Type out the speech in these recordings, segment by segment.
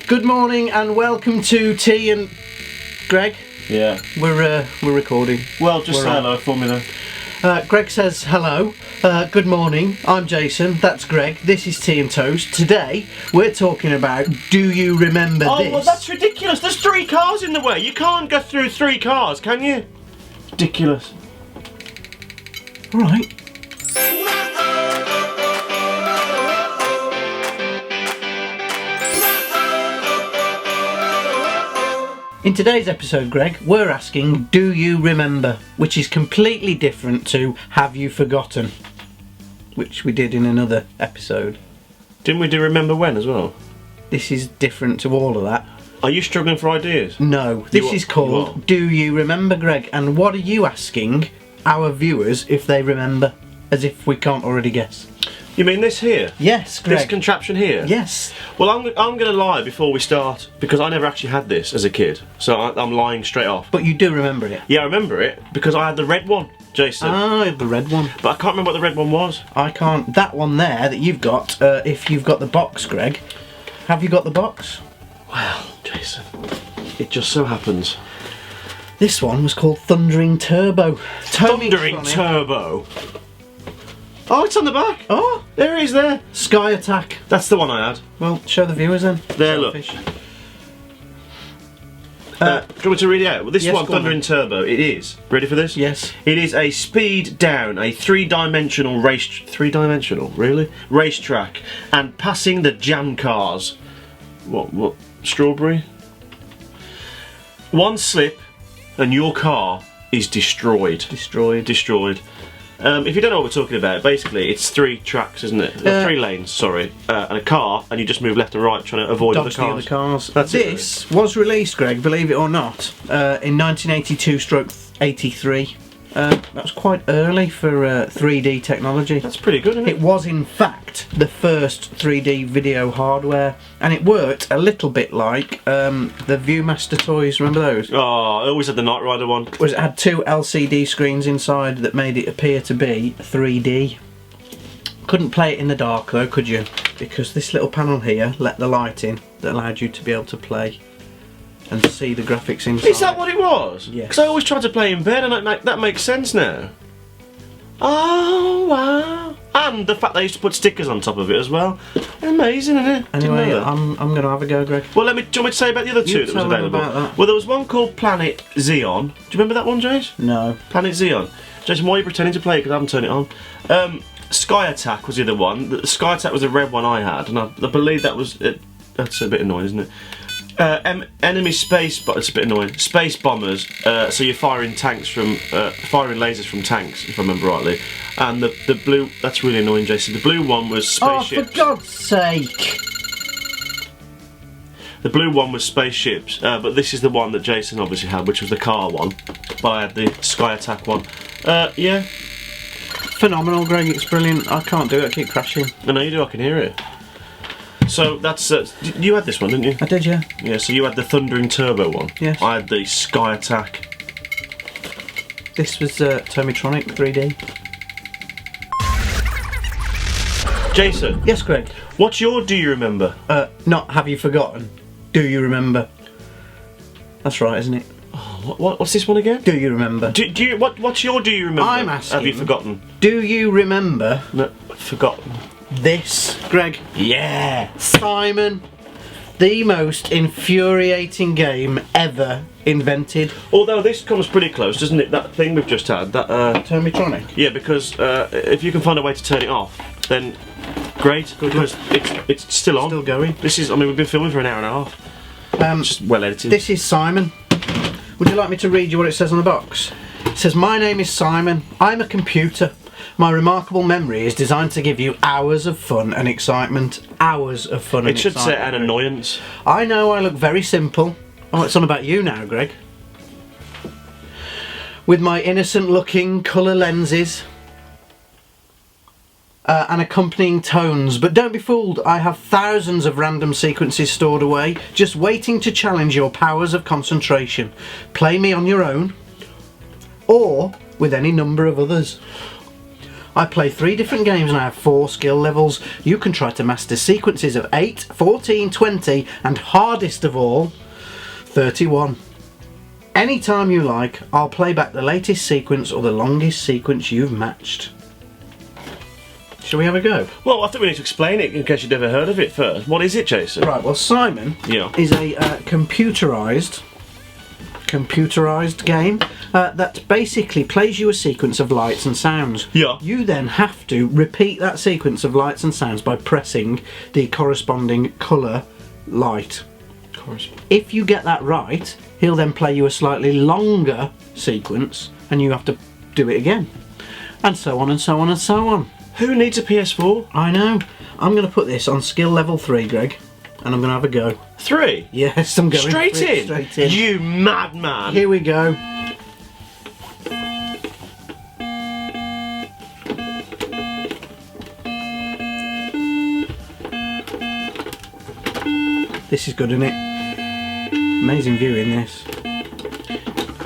Good morning and welcome to T and Greg. Yeah. We're recording. Well, just say hello for me then. Greg says hello. Good morning. I'm Jason. That's Greg. This is Tea and Toast. Today we're talking about Do You Remember This? Oh, well, that's ridiculous. There's 3 cars in the way. You can't go through 3 cars, can you? Ridiculous. All right. In today's episode, Greg, we're asking, do you remember? Which is completely different to have you forgotten? Which we did in another episode. Didn't we do Remember When as well? This is different to all of that. Are you struggling for ideas? No, this is called Do You Remember, Greg? And what are you asking our viewers if they remember? As if we can't already guess. You mean this here? Yes, Greg. This contraption here? Yes. Well, I'm going to lie before we start, because I never actually had this as a kid, so I'm lying straight off. But you do remember it? Yeah, I remember it, because I had the red one, Jason. Ah, the red one. But I can't remember what the red one was. I can't. That one there that you've got, if you've got the box, Greg. Have you got the box? Well, Jason, it just so happens. This one was called Thundering Turbo. Thundering Turbo? Oh, it's on the back. Oh, there it is there. Sky Attack. That's the one I had. Well, show the viewers then. There, look. Do you want me to read it out? Well, this yes, one, Thundering Turbo, it is. Ready for this? Yes. It is a speed down, a 3-dimensional race... 3-dimensional? Really? Racetrack. And passing the jam cars. What? Strawberry? One slip and your car is destroyed. Destroyed. If you don't know what we're talking about, basically it's 3 tracks, isn't it? 3 lanes, sorry, and a car, and you just move left and right trying to avoid other cars. That's this was released, Greg, believe it or not, in 1982/83. That was quite early for 3D technology. That's pretty good, isn't it? It was, in fact, the first 3D video hardware, and it worked a little bit like the Viewmaster toys. Remember those? Oh, I always had the Knight Rider one. It had 2 LCD screens inside that made it appear to be 3D. Couldn't play it in the dark though, could you? Because this little panel here let the light in that allowed you to be able to play and see the graphics inside. Is that what it was? Yes. Because I always tried to play in bed, and that makes sense now. Oh, wow. And the fact they used to put stickers on top of it as well. Amazing, isn't it? Anyway, I'm going to have a go, Greg. Well, do you want me to say about the other 2 that was available? Well, there was one called Planet Xeon. Do you remember that one, Jace? No. Planet Xeon. Jason, why are you pretending to play it? Because I haven't turned it on. Sky Attack was the other one. The Sky Attack was the red one I had, and I believe that was... that's a bit annoying, isn't it? Enemy space, but it's a bit annoying. Space bombers. So you're firing tanks from firing lasers from tanks, if I remember rightly. And the blue. That's really annoying, Jason. The blue one was spaceships. Oh, for God's sake! The blue one was spaceships, but this is the one that Jason obviously had, which was the car one. But I had the Sky Attack one. Yeah. Phenomenal, Greg. It's brilliant. I can't do it. I keep crashing. I know you do. I can hear it. So that's you had this one, didn't you? I did, yeah. Yeah. So you had the Thundering Turbo one. Yes. I had the Sky Attack. This was Tomy-Tronic 3D. Jason. Yes, Greg. What's your Do You Remember? Not Have You Forgotten. Do You Remember? That's right, isn't it? Oh, what's this one again? Do you remember? What's your Do You Remember? I'm asking. Have you forgotten? Do you remember? No, forgotten. This, Greg? Yeah. Simon, the most infuriating game ever invented. Although this comes pretty close, doesn't it? That thing we've just had, that Tomy-Tronic. Yeah, because if you can find a way to turn it off, then great. Because it's still on. Still going. This is. I mean, we've been filming for an hour and a half. It's just well edited. This is Simon. Would you like me to read you what it says on the box? It says, "My name is Simon. I'm a computer. My remarkable memory is designed to give you hours of fun and excitement." Hours of fun and excitement. It should say an annoyance. I know I look very simple. Oh, it's on about you now, Greg. With my innocent looking colour lenses and accompanying tones, but don't be fooled, I have thousands of random sequences stored away, just waiting to challenge your powers of concentration. Play me on your own, or with any number of others. I play 3 different games and I have 4 skill levels. You can try to master sequences of 8, 14, 20 and hardest of all, 31. Anytime you like, I'll play back the latest sequence or the longest sequence you've matched. Shall we have a go? Well, I think we need to explain it in case you'd never heard of it first. What is it, Jason? Right, well, Simon is a computerised game that basically plays you a sequence of lights and sounds. Yeah. You then have to repeat that sequence of lights and sounds by pressing the corresponding colour light. If you get that right, he'll then play you a slightly longer sequence and you have to do it again. And so on and so on and so on. Who needs a PS4? I know. I'm going to put this on skill level 3, Greg, and I'm going to have a go. 3? Yes, I'm going straight for it, in. Straight in. You madman. Here we go. This is good, isn't it? Amazing viewing this.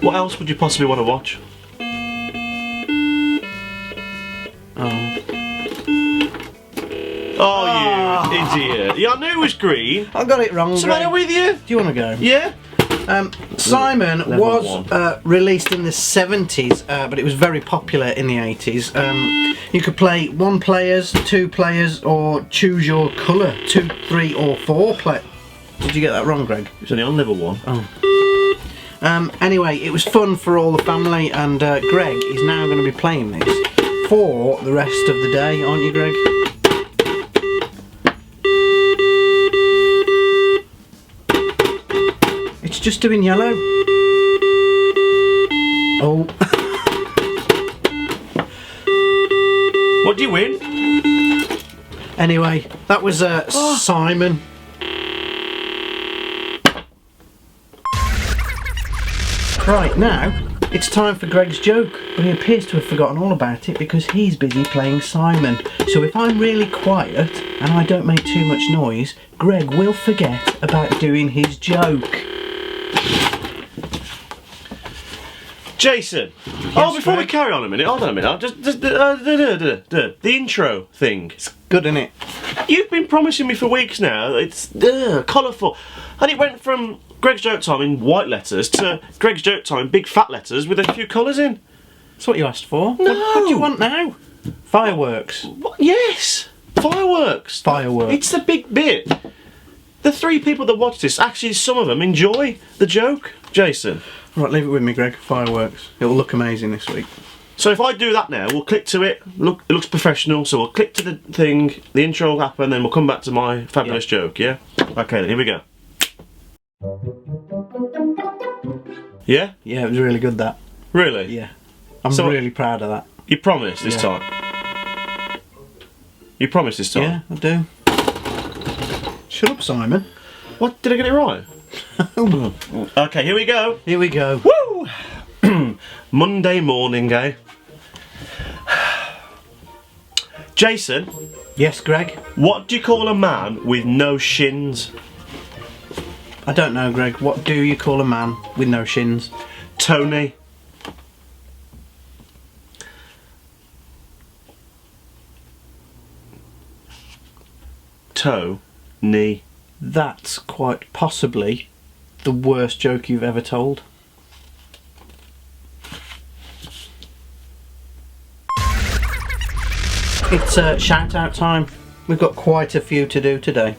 What else would you possibly want to watch? Oh, you idiot. Yeah, I knew it was green. I got it wrong. What's the matter with you? Do you want to go? Yeah? Simon Level was released in the 70s, but it was very popular in the 80s. You could play 1 players, 2 players, or choose your colour. 2, 3 or 4 play. Did you get that wrong, Greg? It's only on level 1. Oh. Anyway, it was fun for all the family, and Greg is now going to be playing this for the rest of the day, aren't you, Greg? It's just doing yellow. Oh. What do you win? Anyway, that was Simon. Right, now it's time for Greg's joke, but he appears to have forgotten all about it because he's busy playing Simon. So if I'm really quiet and I don't make too much noise, Greg will forget about doing his joke. Jason. Yes, Before we Greg? carry on a minute, hold on a minute. The intro thing. It's good, isn't it? You've been promising me for weeks now. It's colourful, and it went from Greg's joke time in white letters to Greg's joke time in big fat letters with a few colours in. That's what you asked for. No. What do you want now? Fireworks. What? Yes, fireworks. Fireworks. It's the big bit. The 3 people that watch this, actually, some of them enjoy the joke, Jason. Right, leave it with me, Greg. Fireworks. It will look amazing this week. So if I do that now, we'll click to it. Look, it looks professional. So we'll click to the thing. The intro will happen, then we'll come back to my fabulous joke. Yeah. Okay, then here we go. Yeah. Yeah, it was really good, that. Really? Yeah. I'm So- really proud of that. You promise this Yeah. time. You promise this time. Yeah, I do. Shut up, Simon. What? Did I get it right? Okay, here we go. Here we go. Woo! Monday morning, eh? Jason, Yes, Greg? what do you call a man with no shins? I don't know, Greg. What do you call a man with no shins? Tony. Toe, knee. That's quite possibly the worst joke you've ever told. It's shout out time. We've got quite a few to do today.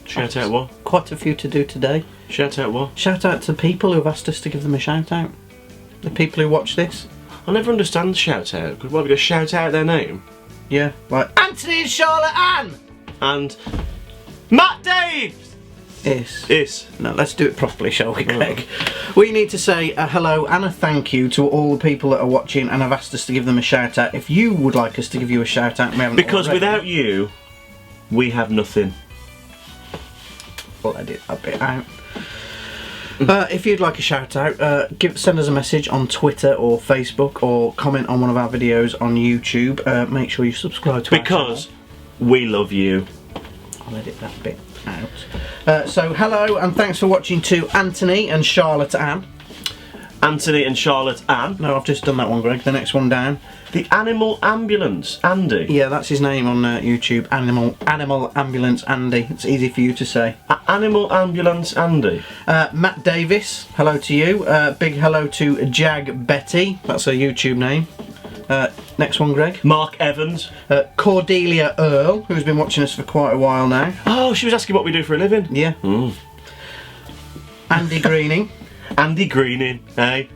Shout out what? Quite a few to do today. Shout out what? Shout out to people who've asked us to give them a shout out. The people who watch this. I never understand shout out. Because why we go shout out their name? Yeah, like Anthony and Charlotte Ann! And Matt Daves! Is. No, let's do it properly, shall we, Greg? We need to say a hello and a thank you to all the people that are watching and have asked us to give them a shout out. If you would like us to give you a shout out, we haven't Because already, without you, we have nothing. we'll edit that bit out. If you'd like a shout out, send us a message on Twitter or Facebook or comment on one of our videos on YouTube. Make sure you subscribe to our Because channel. we love you. I'll edit that bit out. So hello and thanks for watching to Anthony and Charlotte Ann. Anthony and Charlotte Ann. No, I've just done that one, Greg. The next one down. The Animal Ambulance, Andy. Yeah, that's his name on YouTube. Animal Ambulance Andy. It's easy for you to say. Animal Ambulance Andy. Matt Davis, hello to you. Big hello to Jag Betty. That's her YouTube name. Next one, Greg. Mark Evans. Cordelia Earl, who's been watching us for quite a while now. Oh, she was asking what we do for a living. Yeah. Andy Greening. Andy Greening, hey.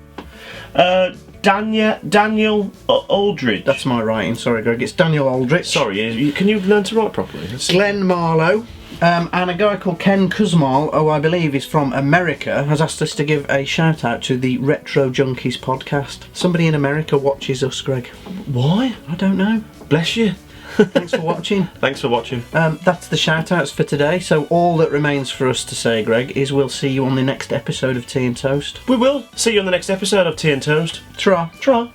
Daniel Aldridge. That's my writing, sorry Greg, it's Daniel Aldrich. Sorry, can you learn to write properly? Glenn Marlowe, and a guy called Ken Kuzmal, who I believe is from America, has asked us to give a shout out to the Retro Junkies podcast. Somebody in America watches us, Greg. Why? I don't know. Bless you. Thanks for watching. Thanks for watching. That's the shout outs for today, so all that remains for us to say, Greg, is we'll see you on the next episode of Tea and Toast. We will see you on the next episode of Tea and Toast. Ta-ra. Ta-ra.